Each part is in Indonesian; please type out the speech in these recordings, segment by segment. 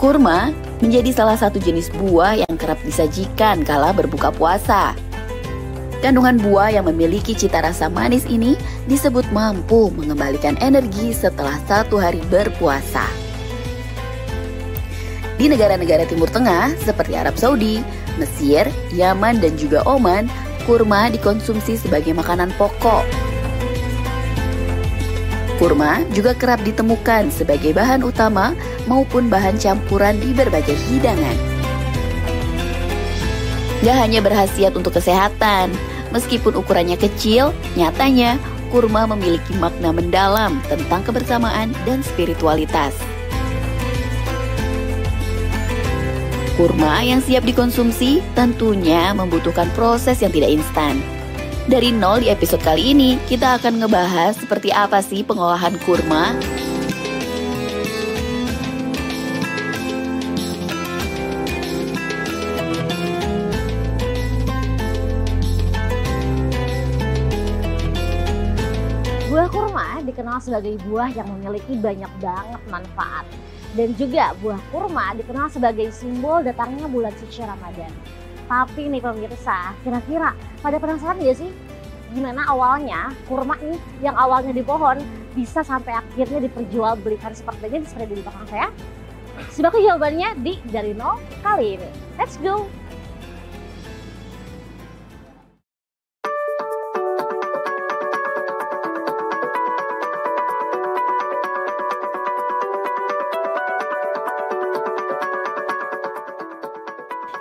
Kurma menjadi salah satu jenis buah yang kerap disajikan kala berbuka puasa. Kandungan buah yang memiliki cita rasa manis ini disebut mampu mengembalikan energi setelah 1 hari berpuasa. Di negara-negara Timur Tengah seperti Arab Saudi, Mesir, Yaman, dan juga Oman, kurma dikonsumsi sebagai makanan pokok. Kurma juga kerap ditemukan sebagai bahan utama maupun bahan campuran di berbagai hidangan. Gak hanya berkhasiat untuk kesehatan, meskipun ukurannya kecil, nyatanya kurma memiliki makna mendalam tentang kebersamaan dan spiritualitas. Kurma yang siap dikonsumsi tentunya membutuhkan proses yang tidak instan. Dari nol di episode kali ini, kita akan ngebahas seperti apa sih pengolahan kurma. Buah kurma dikenal sebagai buah yang memiliki banyak banget manfaat. Dan juga buah kurma dikenal sebagai simbol datangnya bulan suci Ramadan. Tapi nih pemirsa, kira-kira pada penasaran gak sih gimana awalnya kurma nih yang awalnya di pohon bisa sampai akhirnya diperjualbelikan seperti ini di belakang saya? Simak jawabannya di Dari Nol kali ini. Let's go!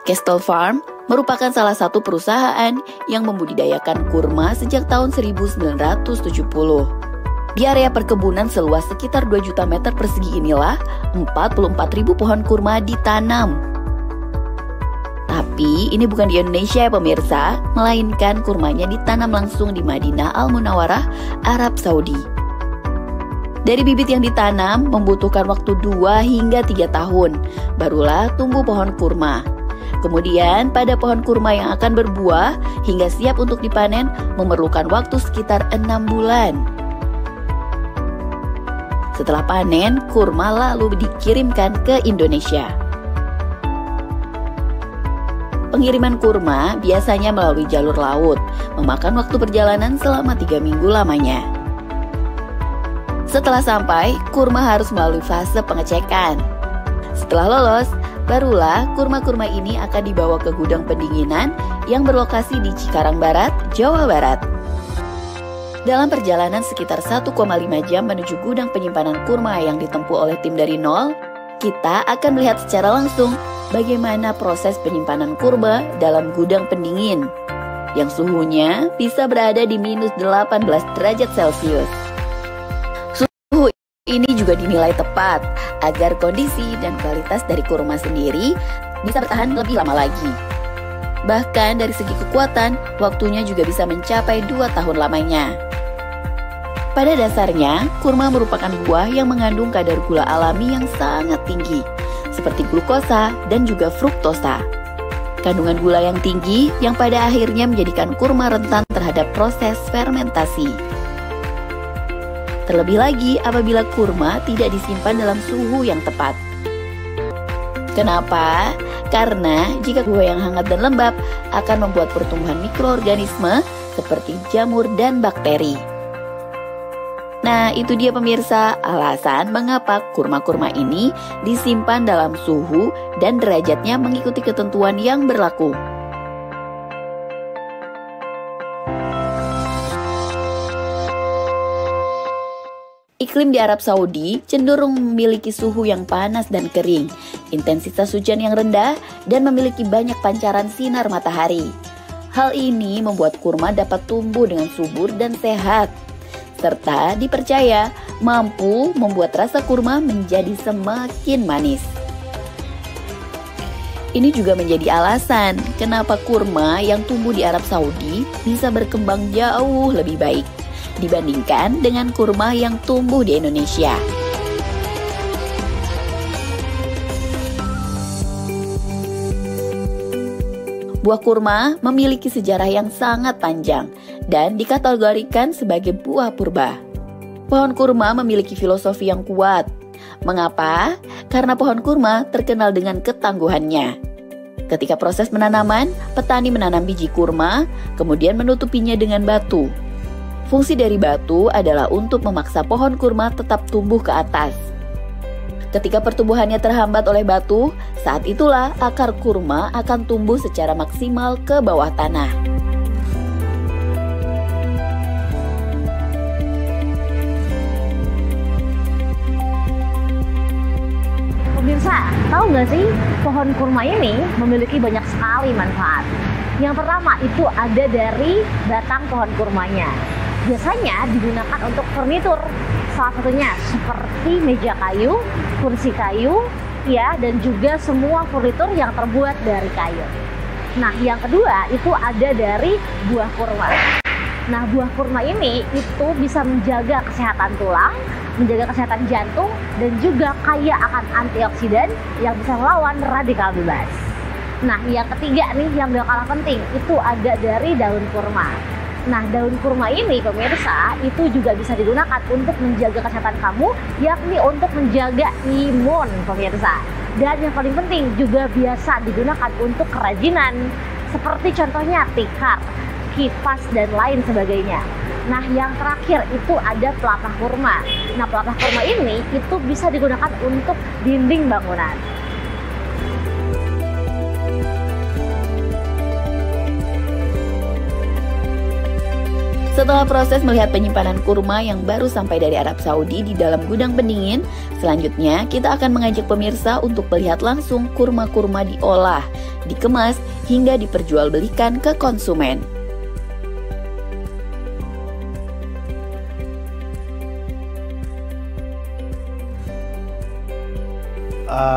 Castle Farm merupakan salah satu perusahaan yang membudidayakan kurma sejak tahun 1970. Di area perkebunan seluas sekitar 2 juta meter persegi inilah 44.000 pohon kurma ditanam. Tapi ini bukan di Indonesia ya pemirsa, melainkan kurmanya ditanam langsung di Madinah Al-Munawwarah, Arab Saudi. Dari bibit yang ditanam membutuhkan waktu 2 hingga 3 tahun, barulah tumbuh pohon kurma. Kemudian pada pohon kurma yang akan berbuah hingga siap untuk dipanen memerlukan waktu sekitar 6 bulan. Setelah panen, kurma lalu dikirimkan ke Indonesia. Pengiriman kurma biasanya melalui jalur laut, memakan waktu perjalanan selama 3 minggu lamanya. Setelah sampai, kurma harus melalui fase pengecekan. Setelah lolos, barulah kurma-kurma ini akan dibawa ke gudang pendinginan yang berlokasi di Cikarang Barat, Jawa Barat. Dalam perjalanan sekitar 1,5 jam menuju gudang penyimpanan kurma yang ditempuh oleh tim Dari Nol, kita akan melihat secara langsung bagaimana proses penyimpanan kurma dalam gudang pendingin, yang suhunya bisa berada di minus 18 derajat Celcius. Suhu ini juga dinilai tepat agar kondisi dan kualitas dari kurma sendiri bisa bertahan lebih lama lagi. Bahkan dari segi kekuatan, waktunya juga bisa mencapai 2 tahun lamanya. Pada dasarnya, kurma merupakan buah yang mengandung kadar gula alami yang sangat tinggi, seperti glukosa dan juga fruktosa. Kandungan gula yang tinggi yang pada akhirnya menjadikan kurma rentan terhadap proses fermentasi. Terlebih lagi apabila kurma tidak disimpan dalam suhu yang tepat. Kenapa? Karena jika buah yang hangat dan lembab akan membuat pertumbuhan mikroorganisme seperti jamur dan bakteri. Nah, itu dia pemirsa alasan mengapa kurma-kurma ini disimpan dalam suhu dan derajatnya mengikuti ketentuan yang berlaku. Iklim di Arab Saudi cenderung memiliki suhu yang panas dan kering, intensitas hujan yang rendah, dan memiliki banyak pancaran sinar matahari. Hal ini membuat kurma dapat tumbuh dengan subur dan sehat, serta dipercaya mampu membuat rasa kurma menjadi semakin manis. Ini juga menjadi alasan kenapa kurma yang tumbuh di Arab Saudi bisa berkembang jauh lebih baik dibandingkan dengan kurma yang tumbuh di Indonesia. Buah kurma memiliki sejarah yang sangat panjang dan dikategorikan sebagai buah purba. Pohon kurma memiliki filosofi yang kuat. Mengapa? Karena pohon kurma terkenal dengan ketangguhannya. Ketika proses penanaman, petani menanam biji kurma, kemudian menutupinya dengan batu. Fungsi dari batu adalah untuk memaksa pohon kurma tetap tumbuh ke atas. Ketika pertumbuhannya terhambat oleh batu, saat itulah akar kurma akan tumbuh secara maksimal ke bawah tanah. Pemirsa, tahu nggak sih pohon kurma ini memiliki banyak sekali manfaat. Yang pertama itu ada dari batang pohon kurmanya. Biasanya digunakan untuk furnitur, salah satunya seperti meja kayu, kursi kayu, ya, dan juga semua furnitur yang terbuat dari kayu. Nah, yang kedua itu ada dari buah kurma. Nah, buah kurma ini itu bisa menjaga kesehatan tulang, menjaga kesehatan jantung, dan juga kaya akan antioksidan yang bisa melawan radikal bebas. Nah, yang ketiga nih yang gak kalah penting itu ada dari daun kurma. Nah, daun kurma ini pemirsa itu juga bisa digunakan untuk menjaga kesehatan kamu, yakni untuk menjaga imun pemirsa. Dan yang paling penting juga biasa digunakan untuk kerajinan, seperti contohnya tikar, kipas, dan lain sebagainya. Nah, yang terakhir itu ada pelatah kurma. Nah, pelatah kurma ini itu bisa digunakan untuk dinding bangunan. Setelah proses melihat penyimpanan kurma yang baru sampai dari Arab Saudi di dalam gudang pendingin, selanjutnya kita akan mengajak pemirsa untuk melihat langsung kurma-kurma diolah, dikemas, hingga diperjualbelikan ke konsumen.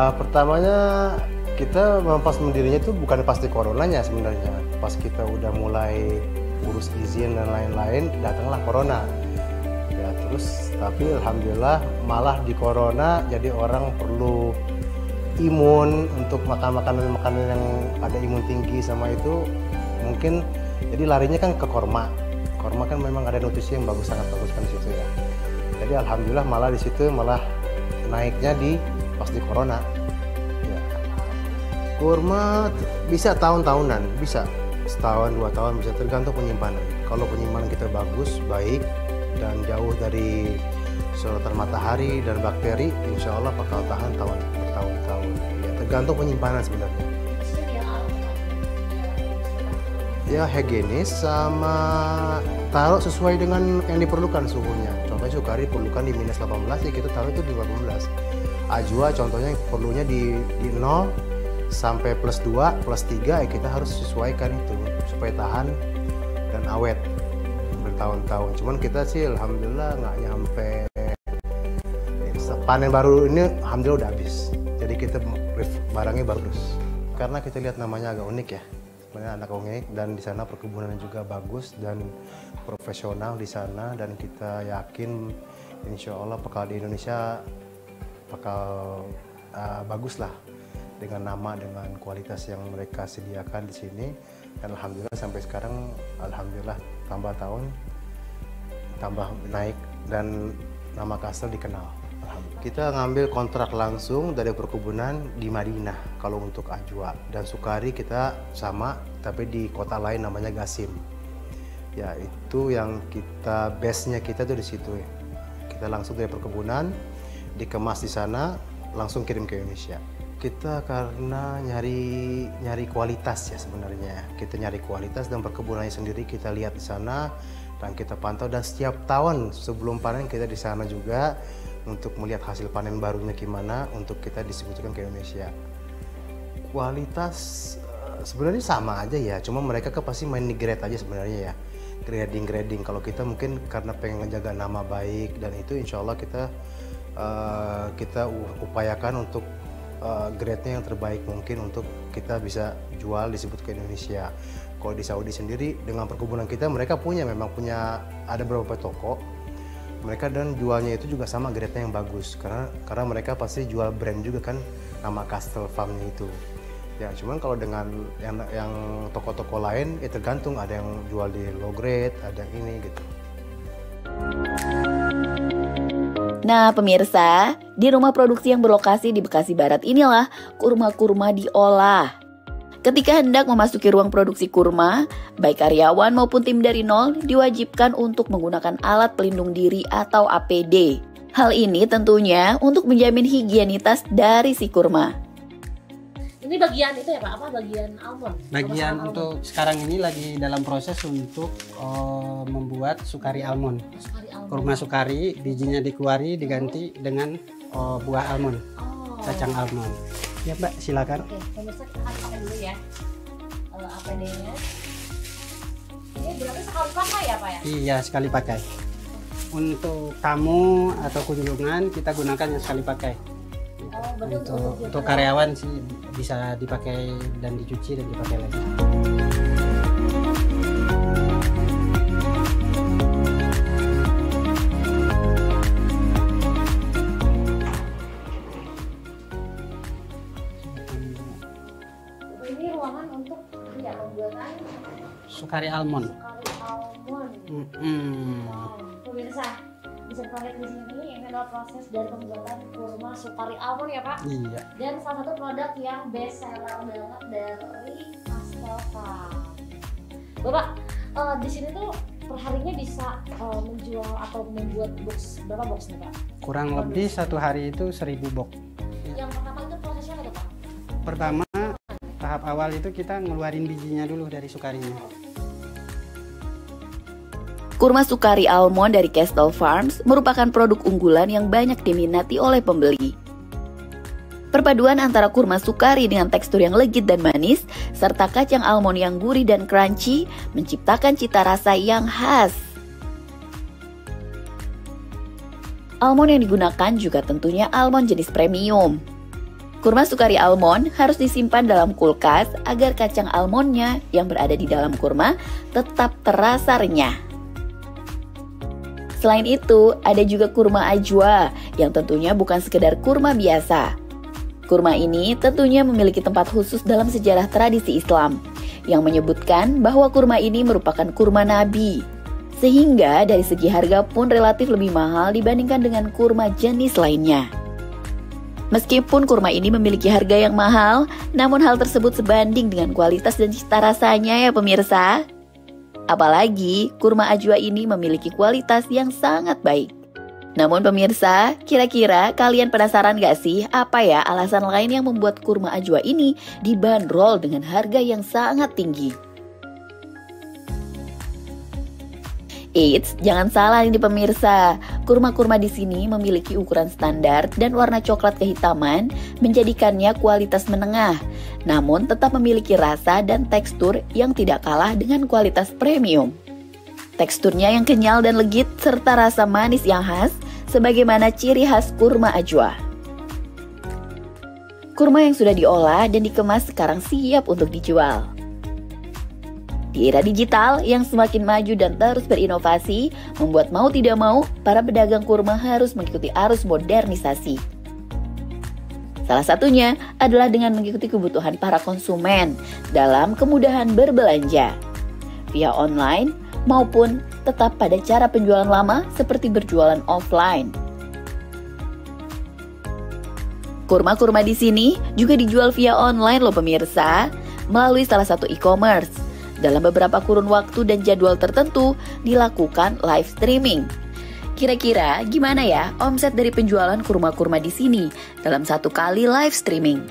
Pertamanya kita mempas mendirinya itu bukan pasti coronanya sebenarnya. Pas kita udah mulai urus izin dan lain-lain, datanglah corona. Ya terus, tapi alhamdulillah malah di corona jadi orang perlu imun untuk makan makanan yang ada imun tinggi sama itu, mungkin jadi larinya kan ke korma. Korma kan memang ada nutrisi yang bagus, sangat bagus kan di situ ya. Jadi alhamdulillah malah di situ malah naiknya pas di corona. Ya. Kurma bisa tahun-tahunan, bisa setahun 2 tahun, bisa tergantung penyimpanan. Kalau penyimpanan kita bagus, baik, dan jauh dari sorotan matahari dan bakteri, insya Allah bakal tahan bertahun-tahun. Ya, tergantung penyimpanan sebenarnya. Ya higienis sama taruh sesuai dengan yang diperlukan suhunya. Contohnya sukari perlukan di minus 18, ya kita taruh itu di 18. Ajwa contohnya perlunya di 0 sampai plus 2, plus 3, ya kita harus sesuaikan itu supaya tahan dan awet bertahun-tahun. Cuman kita sih alhamdulillah nggak nyampe, panen baru ini alhamdulillah udah habis. Jadi kita barangnya bagus. Karena kita lihat namanya agak unik ya. Sebenarnya anak unik, dan di sana perkebunannya juga bagus dan profesional di sana, dan kita yakin insya Allah bakal di Indonesia bakal bagus lah, dengan nama, dengan kualitas yang mereka sediakan di sini. Dan alhamdulillah sampai sekarang alhamdulillah tambah tahun tambah naik dan nama Kastel dikenal. Kita ngambil kontrak langsung dari perkebunan di Madinah kalau untuk Ajwa, dan Sukari kita sama tapi di kota lain namanya Gasim. Ya itu yang kita base-nya kita tuh di situ ya. Kita langsung dari perkebunan dikemas di sana langsung kirim ke Indonesia. Kita karena nyari kualitas ya sebenarnya. Kita nyari kualitas dan perkebunannya sendiri kita lihat di sana dan kita pantau, dan setiap tahun sebelum panen kita di sana juga untuk melihat hasil panen barunya gimana untuk kita distribusikan ke Indonesia. Kualitas sebenarnya sama aja ya, cuma mereka kan pasti main di grade aja sebenarnya ya. Grading. Kalau kita mungkin karena pengen ngejaga nama baik, dan itu insya Allah kita upayakan untuk grade-nya yang terbaik mungkin untuk kita bisa jual disebut ke Indonesia. Kalau di Saudi sendiri dengan perkebunan kita, mereka memang punya ada beberapa toko mereka, dan jualnya itu juga sama grade-nya yang bagus, karena mereka pasti jual brand juga kan, nama Kastel Farm itu ya. Cuman kalau dengan yang toko-toko lain ya tergantung, ada yang jual di low grade, ada yang ini gitu. Nah pemirsa, di rumah produksi yang berlokasi di Bekasi Barat inilah kurma-kurma diolah. Ketika hendak memasuki ruang produksi kurma, baik karyawan maupun tim dari nol diwajibkan untuk menggunakan alat pelindung diri atau APD. Hal ini tentunya untuk menjamin higienitas dari si kurma. Ini bagian itu ya Pak, apa bagian almond? Bagian untuk sekarang ini lagi dalam proses untuk membuat sukari almond. Kurma sukari, bijinya dikeluari diganti dengan buah almond, kacang almond. Ya Mbak, silakan. Oke, pemirsa kita akan pakai dulu ya APD-nya. Ini berarti sekali pakai ya Pak ya? Iya, sekali pakai. Untuk tamu atau kunjungan kita gunakan yang sekali pakai. Untuk karyawan sih bisa dipakai dan dicuci dan dipakai lagi. Ini ruangan untuk pembuatan sukari almond. Pemirsa bisa kita lihat di sini, ini adalah proses dari pembuatan kurma sukari almond ya Pak. Iya. Dan salah satu produk yang best seller banget dari Castel Farms. Bapak, di sini tuh perharinya bisa menjual atau membuat box berapa box nih Pak? Kurang lebih satu hari itu 1000 box. Yang pertama itu prosesnya apa tuh Pak? Pertama, tahap awal itu kita ngeluarin bijinya dulu dari sukarinya. Kurma sukari almond dari Castel Farms merupakan produk unggulan yang banyak diminati oleh pembeli. Perpaduan antara kurma sukari dengan tekstur yang legit dan manis, serta kacang almond yang gurih dan crunchy, menciptakan cita rasa yang khas. Almond yang digunakan juga tentunya almond jenis premium. Kurma sukari almond harus disimpan dalam kulkas agar kacang almondnya yang berada di dalam kurma tetap terasa renyah. Selain itu, ada juga kurma ajwa yang tentunya bukan sekedar kurma biasa. Kurma ini tentunya memiliki tempat khusus dalam sejarah tradisi Islam yang menyebutkan bahwa kurma ini merupakan kurma Nabi. Sehingga dari segi harga pun relatif lebih mahal dibandingkan dengan kurma jenis lainnya. Meskipun kurma ini memiliki harga yang mahal, namun hal tersebut sebanding dengan kualitas dan cita rasanya ya pemirsa. Apalagi kurma ajwa ini memiliki kualitas yang sangat baik. Namun pemirsa, kira-kira kalian penasaran gak sih apa ya alasan lain yang membuat kurma ajwa ini dibanderol dengan harga yang sangat tinggi? Eits, jangan salah nih pemirsa. Kurma-kurma di sini memiliki ukuran standar dan warna coklat kehitaman menjadikannya kualitas menengah. Namun tetap memiliki rasa dan tekstur yang tidak kalah dengan kualitas premium. Teksturnya yang kenyal dan legit serta rasa manis yang khas sebagaimana ciri khas kurma ajwa. Kurma yang sudah diolah dan dikemas sekarang siap untuk dijual. Di era digital yang semakin maju dan terus berinovasi, membuat mau tidak mau, para pedagang kurma harus mengikuti arus modernisasi. Salah satunya adalah dengan mengikuti kebutuhan para konsumen dalam kemudahan berbelanja, via online maupun tetap pada cara penjualan lama seperti berjualan offline. Kurma-kurma di sini juga dijual via online loh pemirsa, melalui salah satu e-commerce. Dalam beberapa kurun waktu dan jadwal tertentu dilakukan live streaming. Kira-kira gimana ya omset dari penjualan kurma-kurma di sini dalam satu kali live streaming?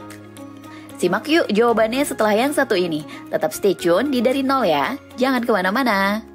Simak yuk jawabannya setelah yang satu ini. Tetap stay tune di Dari Nol ya, jangan kemana-mana.